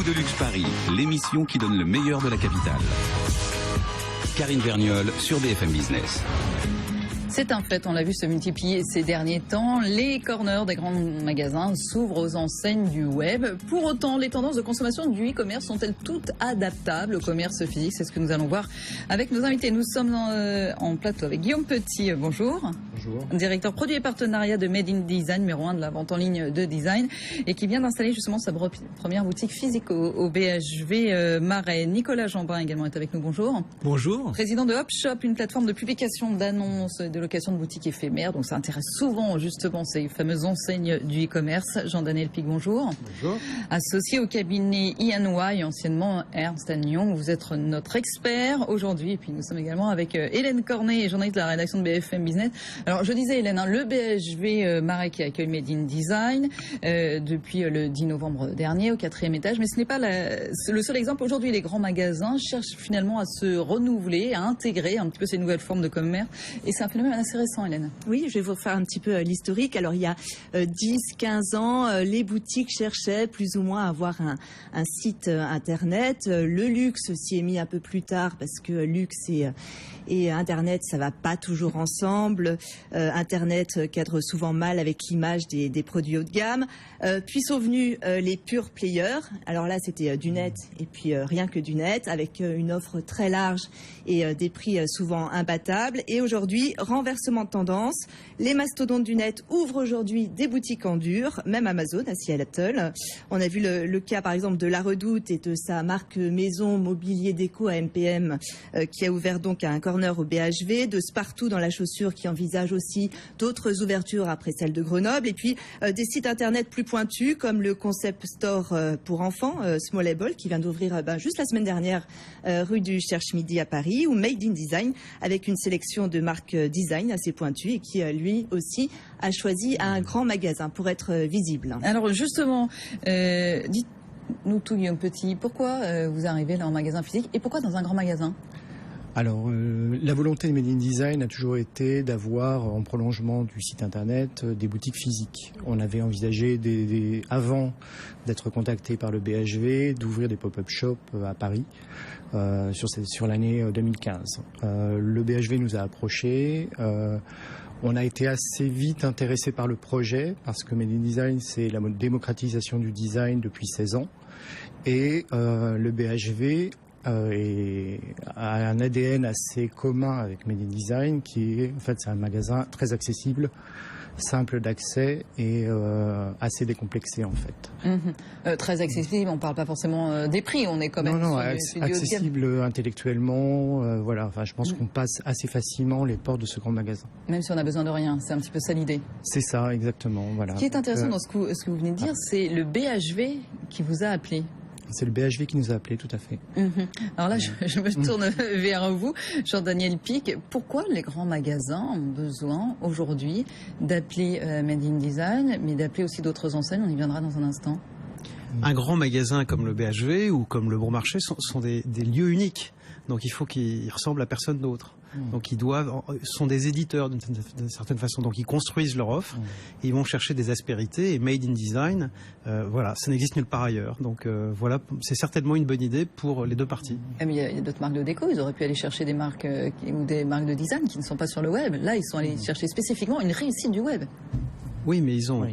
de Luxe Paris, l'émission qui donne le meilleur de la capitale. Karine Vergnol sur BFM Business. C'est un fait, on l'a vu se multiplier ces derniers temps. Les corners des grands magasins s'ouvrent aux enseignes du web. Pour autant, les tendances de consommation du e-commerce sont-elles toutes adaptables au commerce physique? C'est ce que nous allons voir avec nos invités. Nous sommes en plateau avec Guillaume Petit. Bonjour. Bonjour. Directeur produit et partenariat de Made in Design, numéro 1 de la vente en ligne de design, et qui vient d'installer justement sa première boutique physique au BHV Marais. Nicolas Jeanbrun également est avec nous. Bonjour. Bonjour. Président de HopShop, une plateforme de publication d'annonces de location de boutiques éphémères. Donc ça intéresse souvent justement ces fameuses enseignes du e-commerce. Jean-Daniel Pic, bonjour. Bonjour. Associé au cabinet E&Y, anciennement Ernst & Young, vous êtes notre expert aujourd'hui. Et puis nous sommes également avec Hélène Cornet, journaliste de la rédaction de BFM Business. Alors je disais Hélène, le BHV Marais qui accueille Made in Design depuis le 10 novembre dernier au 4e étage. Mais ce n'est pas le seul exemple. Aujourd'hui, les grands magasins cherchent finalement à se renouveler, à intégrer un petit peu ces nouvelles formes de commerce. Et c'est un phénomène assez récent, Hélène. Oui, je vais vous faire un petit peu l'historique. Alors, il y a 10-15 ans, les boutiques cherchaient plus ou moins à avoir un site Internet. Le luxe s'y est mis un peu plus tard parce que luxe et Internet, ça va pas toujours ensemble. Internet cadre souvent mal avec l'image des produits haut de gamme. Puis sont venus les pure players. Alors là, c'était du net et puis rien que du net, avec une offre très large et des prix souvent imbattables. Et aujourd'hui, renversement de tendance. Les mastodontes du net ouvrent aujourd'hui des boutiques en dur, même Amazon à Seattle. On a vu le cas par exemple de La Redoute et de sa marque maison mobilier déco à MPM qui a ouvert donc un corner au BHV, de Spartoo dans la chaussure qui envisage aussi d'autres ouvertures après celle de Grenoble, et puis des sites internet plus pointus comme le Concept Store pour enfants, Smallable, qui vient d'ouvrir juste la semaine dernière rue du Cherche-Midi à Paris, ou Made in Design avec une sélection de marques design assez pointues et qui lui aussi a choisi un grand magasin pour être visible. Alors justement, dites-nous tout Guillaume Petit, pourquoi vous arrivez là en magasin physique et pourquoi dans un grand magasin ? Alors, la volonté de Made in Design a toujours été d'avoir, en prolongement du site internet, des boutiques physiques. On avait envisagé, avant d'être contacté par le BHV, d'ouvrir des pop-up shops à Paris sur l'année 2015. Le BHV nous a approchés. On a été assez vite intéressé par le projet parce que Made in Design, c'est la démocratisation du design depuis 16 ans. Et le BHV a un ADN assez commun avec Made in Design qui est, en fait, c'est un magasin très accessible, simple d'accès et assez décomplexé en fait. Très accessible, on ne parle pas forcément des prix, on est quand même accessible intellectuellement, voilà. Enfin, je pense qu'on passe assez facilement les portes de ce grand magasin. Même si on a besoin de rien, c'est un petit peu ça l'idée. C'est ça, exactement. Voilà. Ce qui est intéressant dans ce que vous venez de dire, c'est le BHV qui vous a appelé. C'est le BHV qui nous a appelés, tout à fait. Alors là, je me tourne vers vous, Jean-Daniel Pic. Pourquoi les grands magasins ont besoin aujourd'hui d'appeler Made in Design, mais d'appeler aussi d'autres enseignes? On y viendra dans un instant. Un grand magasin comme le BHV ou comme le Bon Marché sont des lieux uniques. Donc il faut qu'ils ressemblent à personne d'autre. Donc sont des éditeurs d'une certaine façon. Donc ils construisent leur offre et ils vont chercher des aspérités. Et Made in Design, voilà, ça n'existe nulle part ailleurs. Donc voilà, c'est certainement une bonne idée pour les deux parties. Mais il y a d'autres marques de déco. Ils auraient pu aller chercher des marques ou des marques de design qui ne sont pas sur le web. Là, ils sont allés chercher spécifiquement une réussite du web. Oui, mais ils ont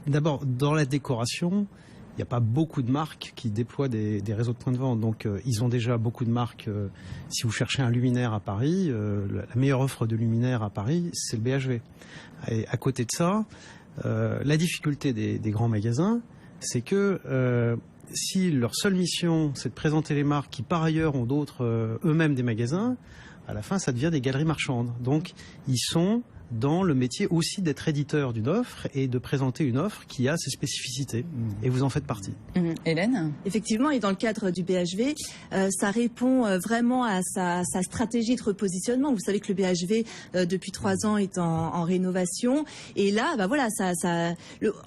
d'abord dans la décoration. Il n'y a pas beaucoup de marques qui déploient des réseaux de points de vente. Donc, ils ont déjà beaucoup de marques. Si vous cherchez un luminaire à Paris, la meilleure offre de luminaire à Paris, c'est le BHV. Et à côté de ça, la difficulté des grands magasins, c'est que si leur seule mission, c'est de présenter les marques qui, par ailleurs, ont d'autres, eux-mêmes des magasins, à la fin, ça devient des galeries marchandes. Donc, ils sont dans le métier aussi d'être éditeur d'une offre et de présenter une offre qui a ses spécificités. Et vous en faites partie. Hélène ? Effectivement, et dans le cadre du BHV, ça répond vraiment à sa stratégie de repositionnement. Vous savez que le BHV, depuis 3 ans, est en rénovation. Et là, voilà,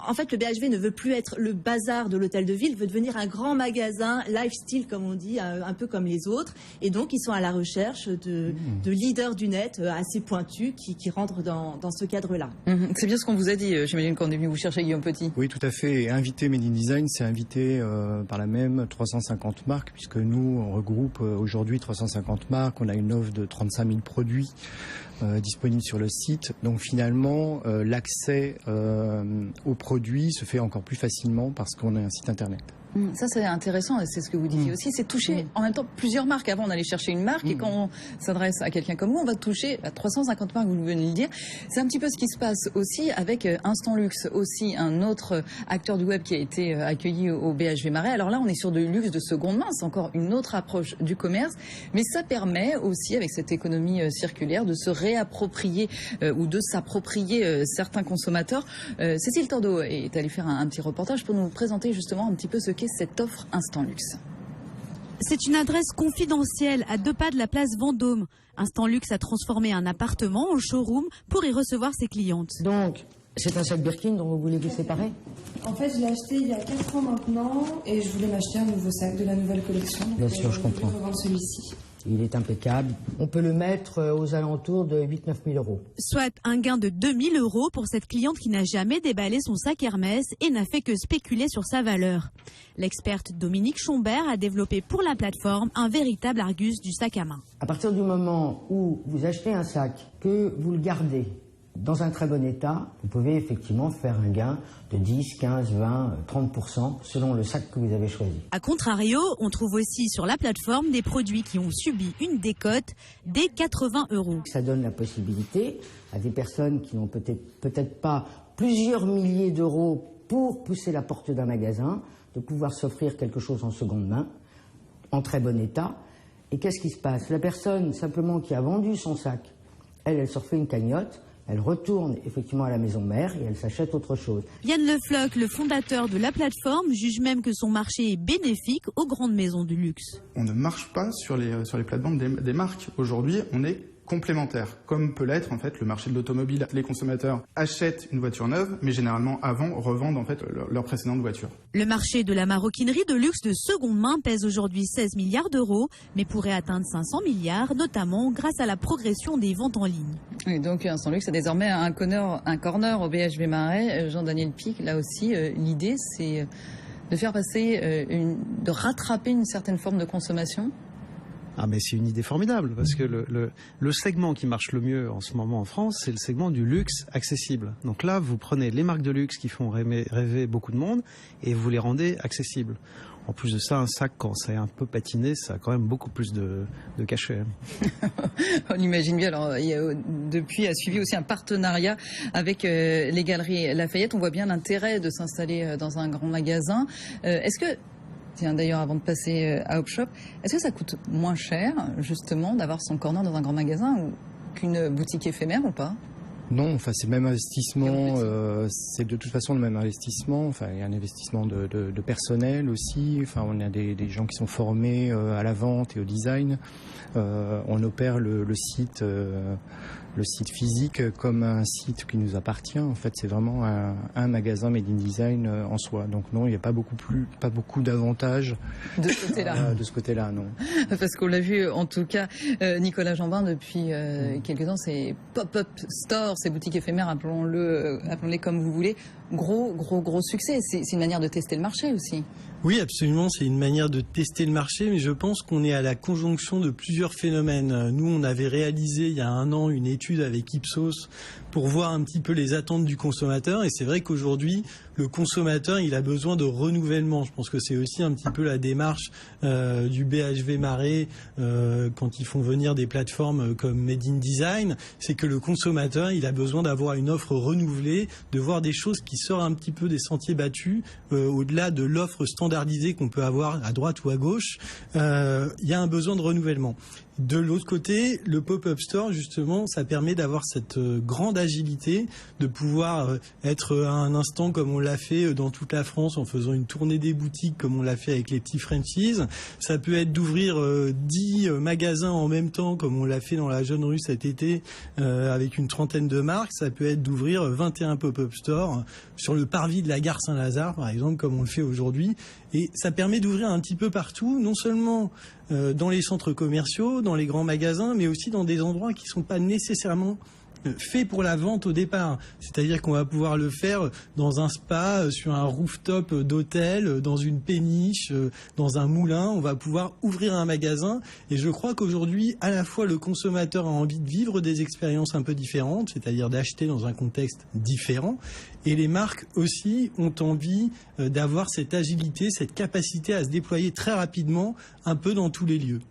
en fait, le BHV ne veut plus être le bazar de l'hôtel de ville, il veut devenir un grand magasin lifestyle, comme on dit, un peu comme les autres. Et donc, ils sont à la recherche de leaders du net assez pointus qui rentrent dans ce cadre-là. C'est bien ce qu'on vous a dit, j'imagine, quand on est venu vous chercher, Guillaume Petit. Oui, tout à fait. Et inviter Made in Design, c'est inviter par la même 350 marques, puisque nous, on regroupe aujourd'hui 350 marques. On a une offre de 35 000 produits disponibles sur le site. Donc finalement, l'accès aux produits se fait encore plus facilement parce qu'on a un site internet. Ça, c'est intéressant, et c'est ce que vous disiez aussi, c'est toucher en même temps plusieurs marques. Avant, on allait chercher une marque, et quand on s'adresse à quelqu'un comme vous, on va toucher à 350 marques, vous venez de le dire. C'est un petit peu ce qui se passe aussi avec Instant Luxe, aussi un autre acteur du web qui a été accueilli au BHV Marais. Alors là, on est sur du luxe de seconde main, c'est encore une autre approche du commerce, mais ça permet aussi, avec cette économie circulaire, de se réapproprier ou de s'approprier certains consommateurs. Cécile Tordeau est allée faire un petit reportage pour nous présenter justement un petit peu ce qu'est cette offre Instant Luxe. C'est une adresse confidentielle à 2 pas de la place Vendôme. Instant Luxe a transformé un appartement en showroom pour y recevoir ses clientes. Donc, c'est un sac Birkin dont vous voulez vous séparer? En fait, je l'ai acheté il y a 4 ans maintenant et je voulais m'acheter un nouveau sac de la nouvelle collection. Bien sûr, je comprends. Je vais revendre celui-ci. Il est impeccable. On peut le mettre aux alentours de 8 000 – 9 000 euros. Soit un gain de 2 000 euros pour cette cliente qui n'a jamais déballé son sac Hermès et n'a fait que spéculer sur sa valeur. L'experte Dominique Chombert a développé pour la plateforme un véritable Argus du sac à main. À partir du moment où vous achetez un sac, que vous le gardez dans un très bon état, vous pouvez effectivement faire un gain de 10, 15, 20, 30% selon le sac que vous avez choisi. A contrario, on trouve aussi sur la plateforme des produits qui ont subi une décote dès 80 euros. Ça donne la possibilité à des personnes qui n'ont peut-être pas plusieurs milliers d'euros pour pousser la porte d'un magasin, de pouvoir s'offrir quelque chose en seconde main, en très bon état. Et qu'est-ce qui se passe? La personne simplement qui a vendu son sac, elle se refait une cagnotte. Elle retourne effectivement à la maison mère et elle s'achète autre chose. Yann Le Floch, le fondateur de la plateforme, juge même que son marché est bénéfique aux grandes maisons du luxe. On ne marche pas sur les plates-bandes des marques. Aujourd'hui, on est complémentaire, comme peut l'être en fait le marché de l'automobile. Les consommateurs achètent une voiture neuve, mais généralement avant revendent en fait leur précédente voiture. Le marché de la maroquinerie de luxe de seconde main pèse aujourd'hui 16 milliards d'euros, mais pourrait atteindre 500 milliards, notamment grâce à la progression des ventes en ligne. Et donc Instant Luxe a désormais un corner au BHV Marais. Jean-Daniel Pic, là aussi, l'idée c'est de faire passer, de rattraper une certaine forme de consommation. Ah mais c'est une idée formidable parce que le segment qui marche le mieux en ce moment en France, c'est le segment du luxe accessible. Donc là, vous prenez les marques de luxe qui font rêver beaucoup de monde et vous les rendez accessibles. En plus de ça, un sac, quand c'est un peu patiné, ça a quand même beaucoup plus de cachet. On imagine bien. Alors, depuis, a suivi aussi un partenariat avec les Galeries Lafayette. On voit bien l'intérêt de s'installer dans un grand magasin. Est-ce que... Tiens, d'ailleurs, avant de passer à Hopshop, est-ce que ça coûte moins cher, justement, d'avoir son corner dans un grand magasin qu'une boutique éphémère ou pas? Non, enfin c'est le même investissement, c'est de toute façon le même investissement. Enfin il y a un investissement de personnel aussi. Enfin on a des gens qui sont formés à la vente et au design. On opère le site physique comme un site qui nous appartient. En fait c'est vraiment un magasin Made in Design en soi. Donc non, il n'y a pas beaucoup d'avantages de ce côté-là. De ce côté-là, non. Parce qu'on l'a vu en tout cas, Nicolas Jambin depuis quelques temps, c'est pop-up store. Ces boutiques éphémères, appelons-les comme vous voulez, gros succès. C'est une manière de tester le marché aussi. Oui, absolument, c'est une manière de tester le marché, mais je pense qu'on est à la conjonction de plusieurs phénomènes. Nous, on avait réalisé il y a 1 an une étude avec Ipsos pour voir un petit peu les attentes du consommateur, et c'est vrai qu'aujourd'hui, le consommateur, il a besoin de renouvellement. Je pense que c'est aussi un petit peu la démarche du BHV Marais quand ils font venir des plateformes comme Made in Design, c'est que le consommateur, il a besoin d'avoir une offre renouvelée, de voir des choses qui sortent un petit peu des sentiers battus, au-delà de l'offre standardisée qu'on peut avoir à droite ou à gauche. Il y a un besoin de renouvellement. De l'autre côté, le pop-up store, justement, ça permet d'avoir cette grande agilité, de pouvoir être à un instant comme on l'a fait dans toute la France en faisant une tournée des boutiques comme on l'a fait avec les petits Frenchies. Ça peut être d'ouvrir 10 magasins en même temps comme on l'a fait dans la Jeune Rue cet été avec une 30aine de marques. Ça peut être d'ouvrir 21 pop-up stores sur le parvis de la gare Saint-Lazare, par exemple, comme on le fait aujourd'hui. Et ça permet d'ouvrir un petit peu partout, non seulement dans les centres commerciaux, dans les grands magasins, mais aussi dans des endroits qui ne sont pas nécessairement fait pour la vente au départ. C'est-à-dire qu'on va pouvoir le faire dans un spa, sur un rooftop d'hôtel, dans une péniche, dans un moulin. On va pouvoir ouvrir un magasin. Et je crois qu'aujourd'hui, à la fois le consommateur a envie de vivre des expériences un peu différentes, c'est-à-dire d'acheter dans un contexte différent. Et les marques aussi ont envie d'avoir cette agilité, cette capacité à se déployer très rapidement un peu dans tous les lieux.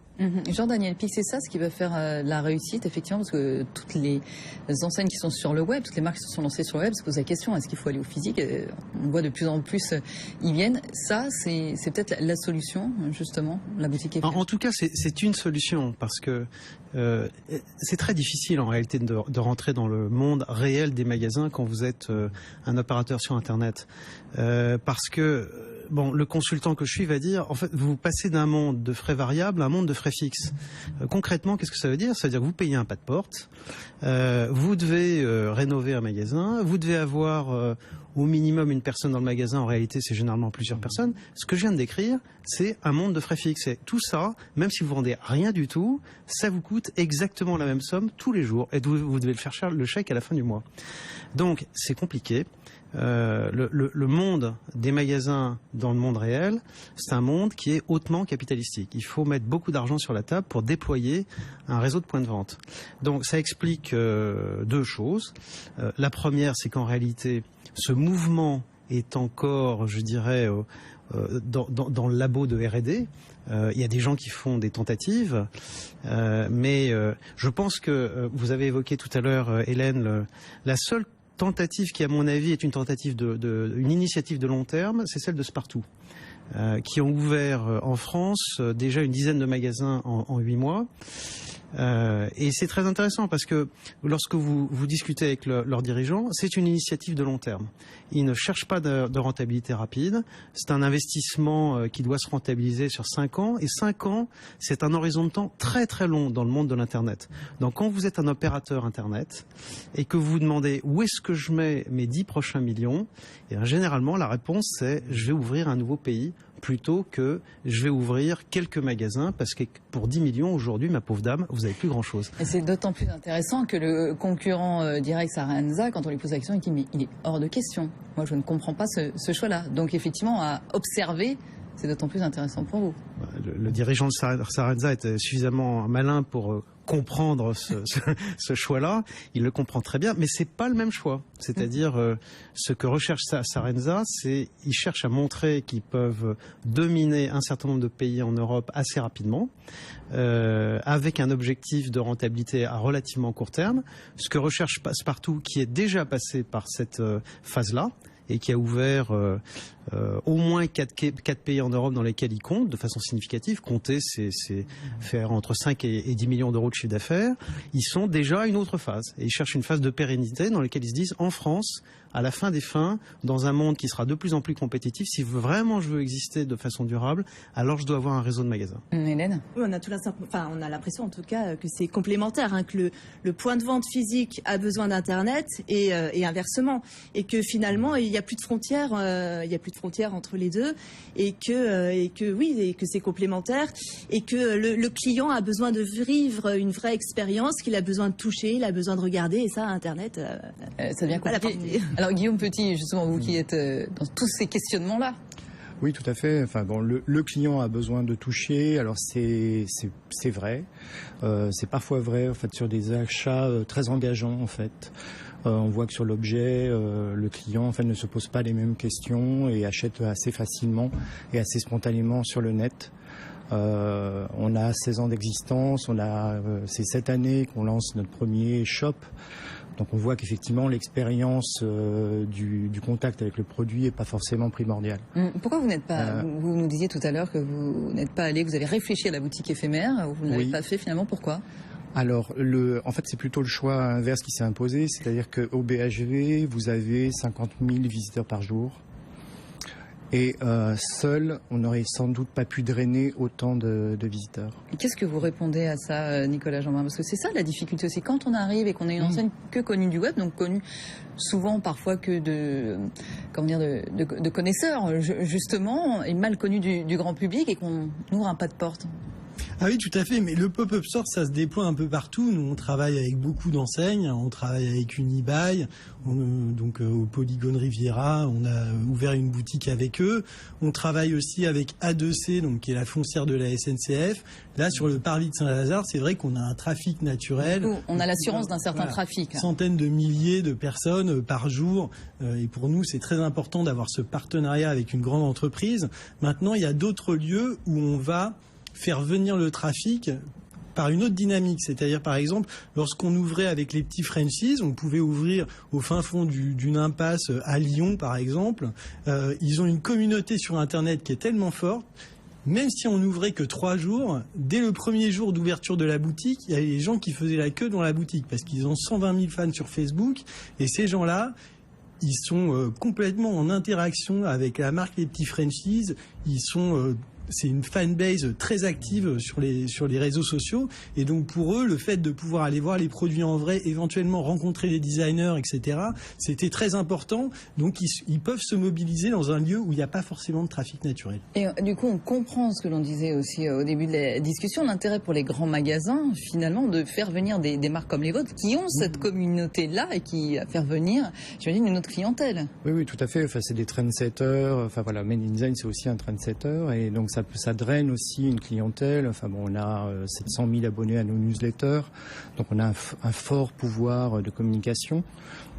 Jean-Daniel Pic, c'est ça ce qui va faire la réussite, effectivement, parce que toutes les enseignes qui sont sur le web, toutes les marques qui se sont lancées sur le web se posent la question, est-ce qu'il faut aller au physique? On voit de plus en plus, ils viennent. Ça, c'est peut-être la solution, justement, la boutique éphémère. En tout cas, c'est une solution, parce que c'est très difficile en réalité de rentrer dans le monde réel des magasins quand vous êtes un opérateur sur Internet. Parce que le consultant que je suis va dire, en fait, vous passez d'un monde de frais variables à un monde de frais fixes. Concrètement, qu'est-ce que ça veut dire? Ça veut dire que vous payez un pas de porte, vous devez rénover un magasin, vous devez avoir au minimum une personne dans le magasin. En réalité, c'est généralement plusieurs personnes. Ce que je viens de décrire, c'est un monde de frais fixes. Et tout ça, même si vous vendez rien du tout, ça vous coûte exactement la même somme tous les jours. Et vous devez le faire le chèque à la fin du mois. Donc, c'est compliqué. Le monde des magasins dans le monde réel, c'est un monde qui est hautement capitalistique. Il faut mettre beaucoup d'argent sur la table pour déployer un réseau de points de vente. Donc ça explique deux choses. La première, c'est qu'en réalité, ce mouvement est encore, je dirais, dans le labo de R&D. Il y a des gens qui font des tentatives, mais je pense que vous avez évoqué tout à l'heure, Hélène, la seule tentative qui, à mon avis, est une tentative une initiative de long terme, c'est celle de Spartoo, qui ont ouvert en France déjà une dizaine de magasins en 8 mois. Et c'est très intéressant parce que lorsque vous discutez avec leurs dirigeants, c'est une initiative de long terme. Ils ne cherchent pas de rentabilité rapide. C'est un investissement qui doit se rentabiliser sur 5 ans. Et 5 ans, c'est un horizon de temps très très long dans le monde de l'Internet. Donc quand vous êtes un opérateur Internet et que vous vous demandez où est-ce que je mets mes 10 prochains millions, et bien, généralement la réponse c'est je vais ouvrir un nouveau pays plutôt que je vais ouvrir quelques magasins, parce que pour 10 millions aujourd'hui, ma pauvre dame, vous n'avez plus grand-chose. Et c'est d'autant plus intéressant que le concurrent direct Sarenza, quand on lui pose la question, il dit mais il est hors de question. Moi, je ne comprends pas ce choix-là. Donc effectivement, à observer, c'est d'autant plus intéressant pour vous. Le dirigeant de Sarenza était suffisamment malin pour comprendre ce choix-là. Il le comprend très bien, mais c'est pas le même choix. C'est-à-dire, ce que recherche Sarenza, c'est ils cherchent à montrer qu'ils peuvent dominer un certain nombre de pays en Europe assez rapidement, avec un objectif de rentabilité à relativement court terme. Ce que recherche Spartoo, qui est déjà passé par cette phase-là, et qui a ouvert au moins 4 pays en Europe dans lesquels ils comptent de façon significative. Compter, c'est faire entre 5 et 10 millions d'euros de chiffre d'affaires. Ils sont déjà à une autre phase. Et ils cherchent une phase de pérennité dans laquelle ils se disent, en France, à la fin des fins, dans un monde qui sera de plus en plus compétitif, si vraiment je veux exister de façon durable, alors je dois avoir un réseau de magasins. Hélène ? Oui, on a l'impression en tout cas que c'est complémentaire, que le point de vente physique a besoin d'Internet et inversement. Et que finalement, il n'y a plus de frontières, entre les deux, et que c'est complémentaire, et que le client a besoin de vivre une vraie expérience, qu'il a besoin de toucher, il a besoin de regarder, et ça, Internet, ça devient compliqué. Alors Guillaume Petit, justement, vous qui êtes dans tous ces questionnements-là. Oui, tout à fait. Enfin, bon, le client a besoin de toucher. Alors c'est vrai. C'est parfois vrai en fait sur des achats très engageants en fait. On voit que sur l'objet, le client en fait ne se pose pas les mêmes questions et achète assez facilement et assez spontanément sur le net. On a 16 ans d'existence, c'est cette année qu'on lance notre premier shop. Donc on voit qu'effectivement l'expérience du contact avec le produit n'est pas forcément primordiale. Pourquoi vous n'êtes pas, vous nous disiez tout à l'heure que vous n'êtes pas allé, vous avez réfléchi à la boutique éphémère, vous ne l'avez pas fait finalement, pourquoi ? Alors, en fait, c'est plutôt le choix inverse qui s'est imposé, c'est-à-dire qu'au BHV, vous avez 50 000 visiteurs par jour. Et seul, on n'aurait sans doute pas pu drainer autant de visiteurs. Qu'est-ce que vous répondez à ça, Nicolas Jeanbrun ? Parce que c'est ça la difficulté aussi. Quand on arrive et qu'on est une enseigne que connue du web, donc connue souvent parfois que de connaisseurs, justement, et mal connue du grand public, et qu'on ouvre un pas de porte. Ah oui, tout à fait. Mais le pop-up store, ça se déploie un peu partout. Nous, on travaille avec beaucoup d'enseignes. On travaille avec Unibail, donc au Polygone Riviera. On a ouvert une boutique avec eux. On travaille aussi avec A2C, donc qui est la foncière de la SNCF. Là, sur le parvis de Saint-Lazare, c'est vrai qu'on a un trafic naturel. Du coup, on a l'assurance d'un certain trafic. Centaines de milliers de personnes par jour. Et pour nous, c'est très important d'avoir ce partenariat avec une grande entreprise. Maintenant, il y a d'autres lieux où on va faire venir le trafic par une autre dynamique. C'est-à-dire, par exemple, lorsqu'on ouvrait avec les petits Frenchies, on pouvait ouvrir au fin fond d'une impasse à Lyon, par exemple. Ils ont une communauté sur Internet qui est tellement forte. Même si on n'ouvrait que 3 jours, dès le premier jour d'ouverture de la boutique, il y avait des gens qui faisaient la queue dans la boutique parce qu'ils ont 120 000 fans sur Facebook. Et ces gens-là, ils sont complètement en interaction avec la marque Les Petits Frenchies. C'est une fanbase très active sur les réseaux sociaux. Et donc pour eux, le fait de pouvoir aller voir les produits en vrai, éventuellement rencontrer les designers, etc., c'était très important. Donc ils peuvent se mobiliser dans un lieu où il n'y a pas forcément de trafic naturel. Et du coup, on comprend ce que l'on disait aussi au début de la discussion, l'intérêt pour les grands magasins, finalement, de faire venir des marques comme les vôtres qui ont cette communauté-là et qui faire venir, j'imagine, une autre clientèle. Oui, tout à fait. Enfin, c'est des trendsetters. Enfin voilà, Made in Design, c'est aussi un trendsetter. Et donc ça draine aussi une clientèle. Enfin bon, on a 700 000 abonnés à nos newsletters, donc on a un fort pouvoir de communication.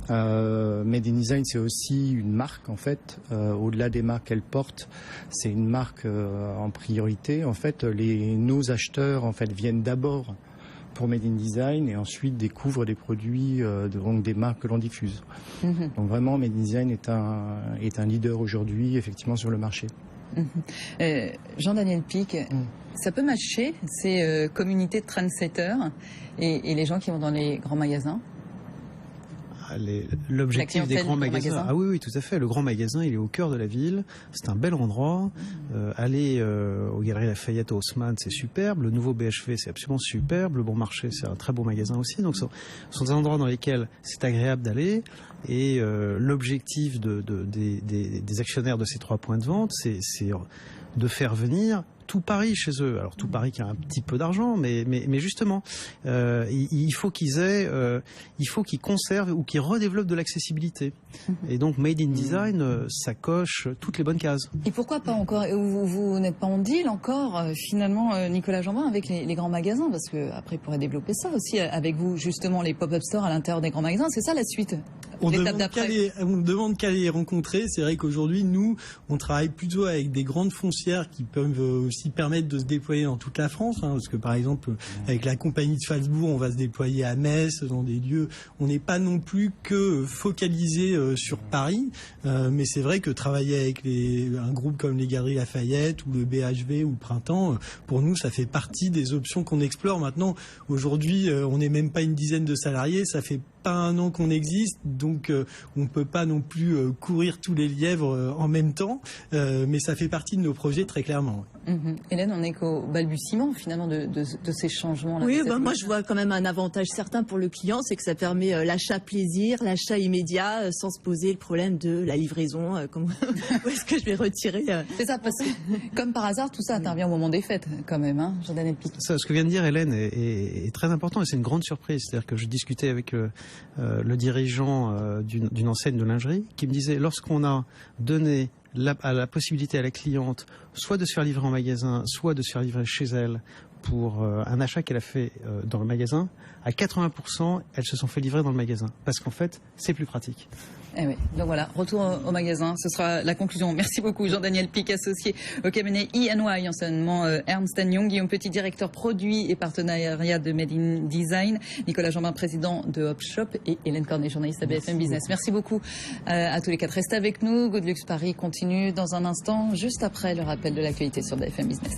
Made in Design, c'est aussi une marque en fait. Au-delà des marques qu'elle porte, c'est une marque en priorité. En fait, nos acheteurs en fait viennent d'abord pour Made in Design et ensuite découvrent des produits, donc des marques que l'on diffuse. Donc vraiment, Made in Design est un leader aujourd'hui, effectivement, sur le marché. Jean-Daniel Pic, ça peut matcher ces communautés de trendsetters et les gens qui vont dans les grands magasins? L'objectif des grands magasins. Ah oui, tout à fait. Le grand magasin, il est au cœur de la ville. C'est un bel endroit. Aller aux Galeries Lafayette, au Haussmann, c'est superbe. Le nouveau BHV, c'est absolument superbe. Le Bon Marché, c'est un très beau magasin aussi. Donc, ce sont des endroits dans lesquels c'est agréable d'aller. Et l'objectif des actionnaires de ces 3 points de vente, c'est de faire venir tout Paris chez eux. Alors tout Paris qui a un petit peu d'argent, mais justement, il faut il faut qu'ils conservent ou qu'ils redéveloppent de l'accessibilité. Et donc Made in Design, ça coche toutes les bonnes cases. Et pourquoi pas encore? Vous n'êtes pas en deal encore, finalement, Nicolas Jambin, avec les grands magasins, parce que après, il pourrait développer ça aussi avec vous, justement, les pop-up stores à l'intérieur des grands magasins. C'est ça la suite? On demande qu'à les rencontrer. C'est vrai qu'aujourd'hui, nous, on travaille plutôt avec des grandes foncières qui peuvent aussi permettre de se déployer dans toute la France. Parce que, par exemple, avec la compagnie de Salzbourg, on va se déployer à Metz, dans des lieux. On n'est pas non plus que focalisé sur Paris. Mais c'est vrai que travailler avec un groupe comme les Galeries Lafayette ou le BHV ou le Printemps, pour nous, ça fait partie des options qu'on explore. Maintenant, aujourd'hui, on n'est même pas une dizaine de salariés. Ça fait pas 1 an qu'on existe, donc on ne peut pas non plus courir tous les lièvres en même temps, mais ça fait partie de nos projets très clairement. Hélène, on n'est qu'au balbutiement finalement de ces changements-là. Oui, moi je vois quand même un avantage certain pour le client, c'est que ça permet l'achat plaisir, l'achat immédiat, sans se poser le problème de la livraison, où est-ce que je vais retirer C'est ça, parce que comme par hasard, tout ça intervient au moment des fêtes quand même, Jean-Daniel Pic. Ce que vient de dire Hélène est très important et c'est une grande surprise. C'est-à-dire que je discutais avec le dirigeant d'une enseigne de lingerie qui me disait, lorsqu'on a donné la possibilité à la cliente soit de se faire livrer en magasin, soit de se faire livrer chez elle pour un achat qu'elle a fait dans le magasin, à 80%, elles se sont fait livrer dans le magasin. Parce qu'en fait, c'est plus pratique. Eh oui, donc voilà, retour au magasin, ce sera la conclusion. Merci beaucoup Jean-Daniel Pic, associé au cabinet E&Y, anciennement Ernst & Young, Guillaume Petit, directeur produit et partenariat de Made in Design, Nicolas Jambin, président de Hopshop et Hélène Cornet, journaliste à BFM Business. Merci beaucoup à tous les 4. Restez avec nous, Good Luxe Paris continue dans un instant, juste après le rappel de l'actualité sur BFM Business.